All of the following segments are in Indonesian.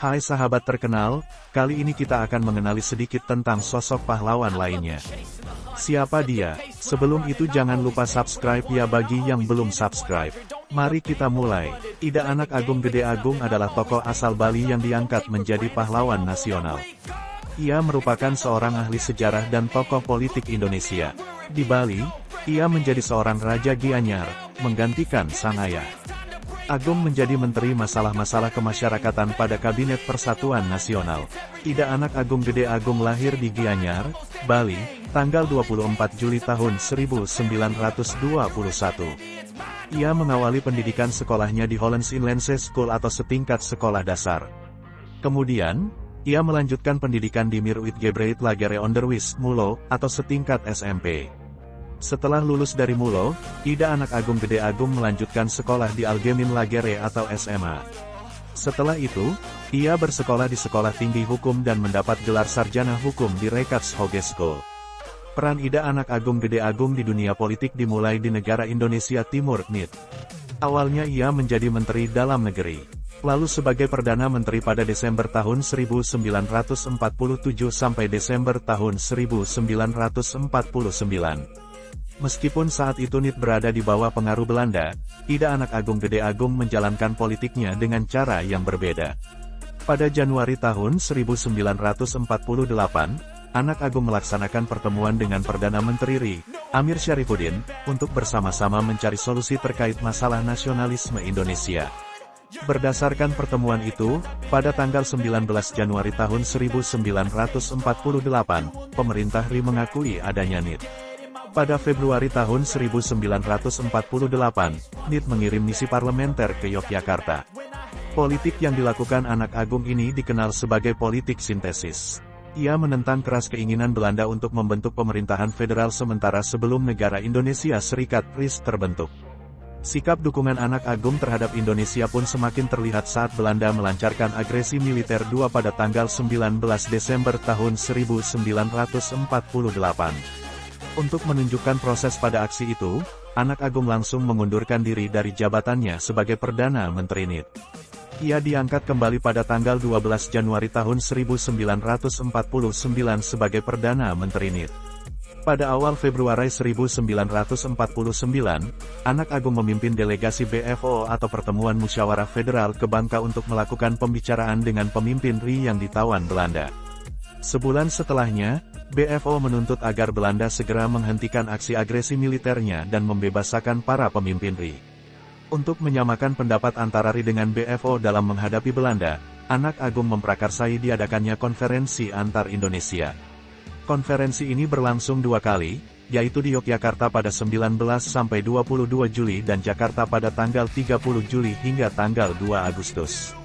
Hai sahabat terkenal, kali ini kita akan mengenali sedikit tentang sosok pahlawan lainnya. Siapa dia? Sebelum itu jangan lupa subscribe ya bagi yang belum subscribe. Mari kita mulai. Ida Anak Agung Gede Agung adalah tokoh asal Bali yang diangkat menjadi pahlawan nasional. Ia merupakan seorang ahli sejarah dan tokoh politik Indonesia. Di Bali, ia menjadi seorang Raja Gianyar, menggantikan sang ayah. Agung menjadi Menteri Masalah-Masalah Kemasyarakatan pada Kabinet Persatuan Nasional. Ida Anak Agung Gede Agung lahir di Gianyar, Bali, tanggal 24 Juli tahun 1921. Ia mengawali pendidikan sekolahnya di Hollands Inlandse School atau setingkat sekolah dasar. Kemudian, ia melanjutkan pendidikan di Meerut Lagere Onderwijs, Mulo, atau setingkat SMP. Setelah lulus dari Mulo, Ida Anak Agung Gede Agung melanjutkan sekolah di Algemeen Lagere atau SMA. Setelah itu, ia bersekolah di Sekolah Tinggi Hukum dan mendapat gelar sarjana hukum di Rekats Hogeschool. Peran Ida Anak Agung Gede Agung di dunia politik dimulai di negara Indonesia Timur, NIT. Awalnya ia menjadi Menteri Dalam Negeri, lalu sebagai Perdana Menteri pada Desember tahun 1947 sampai Desember tahun 1949. Meskipun saat itu NIT berada di bawah pengaruh Belanda, Ida Anak Agung Gede Agung menjalankan politiknya dengan cara yang berbeda. Pada Januari tahun 1948, Anak Agung melaksanakan pertemuan dengan Perdana Menteri RI, Amir Syarifuddin, untuk bersama-sama mencari solusi terkait masalah nasionalisme Indonesia. Berdasarkan pertemuan itu, pada tanggal 19 Januari tahun 1948, pemerintah RI mengakui adanya NIT. Pada Februari tahun 1948, NIT mengirim misi parlementer ke Yogyakarta. Politik yang dilakukan Anak Agung ini dikenal sebagai politik sintesis. Ia menentang keras keinginan Belanda untuk membentuk pemerintahan federal sementara sebelum negara Indonesia Serikat (RIS) terbentuk. Sikap dukungan Anak Agung terhadap Indonesia pun semakin terlihat saat Belanda melancarkan agresi militer 2 pada tanggal 19 Desember tahun 1948. Untuk menunjukkan proses pada aksi itu, Anak Agung langsung mengundurkan diri dari jabatannya sebagai Perdana Menteri NIT. Ia diangkat kembali pada tanggal 12 Januari tahun 1949 sebagai Perdana Menteri NIT. Pada awal Februari 1949, Anak Agung memimpin delegasi BFO atau Pertemuan Musyawarah Federal ke Bangka untuk melakukan pembicaraan dengan pemimpin RI yang ditawan Belanda. Sebulan setelahnya, BFO menuntut agar Belanda segera menghentikan aksi agresi militernya dan membebaskan para pemimpin RI. Untuk menyamakan pendapat antara RI dengan BFO dalam menghadapi Belanda, Anak Agung memprakarsai diadakannya konferensi antar Indonesia. Konferensi ini berlangsung 2 kali, yaitu di Yogyakarta pada 19-22 Juli dan Jakarta pada tanggal 30 Juli hingga tanggal 2 Agustus.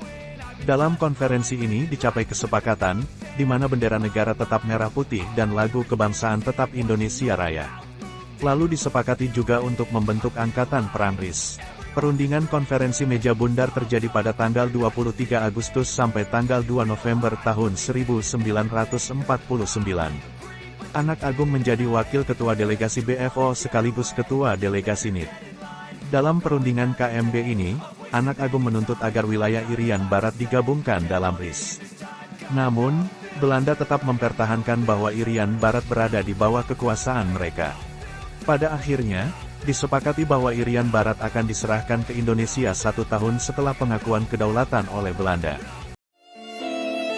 Dalam konferensi ini dicapai kesepakatan, di mana bendera negara tetap merah putih dan lagu kebangsaan tetap Indonesia Raya. Lalu disepakati juga untuk membentuk Angkatan Perang RIS. Perundingan konferensi meja bundar terjadi pada tanggal 23 Agustus sampai tanggal 2 November tahun 1949. Anak Agung menjadi wakil ketua delegasi BFO sekaligus ketua delegasi NIT. Dalam perundingan KMB ini, Anak Agung menuntut agar wilayah Irian Barat digabungkan dalam RIS. Namun, Belanda tetap mempertahankan bahwa Irian Barat berada di bawah kekuasaan mereka. Pada akhirnya, disepakati bahwa Irian Barat akan diserahkan ke Indonesia 1 tahun setelah pengakuan kedaulatan oleh Belanda.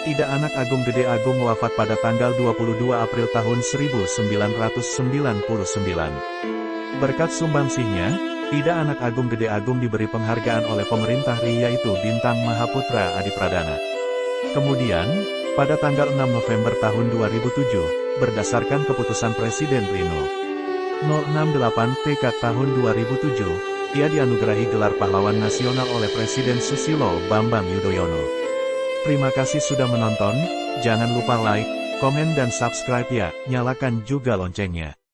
Ida Anak Agung Gede Agung wafat pada tanggal 22 April tahun 1999. Berkat sumbangsihnya, Ida Anak Agung Gede Agung diberi penghargaan oleh pemerintah RI yaitu Bintang Mahaputra Adipradana. Kemudian, pada tanggal 6 November tahun 2007, berdasarkan keputusan Presiden RI No. 068 TK tahun 2007, ia dianugerahi gelar pahlawan nasional oleh Presiden Susilo Bambang Yudhoyono. Terima kasih sudah menonton, jangan lupa like, komen dan subscribe ya, nyalakan juga loncengnya.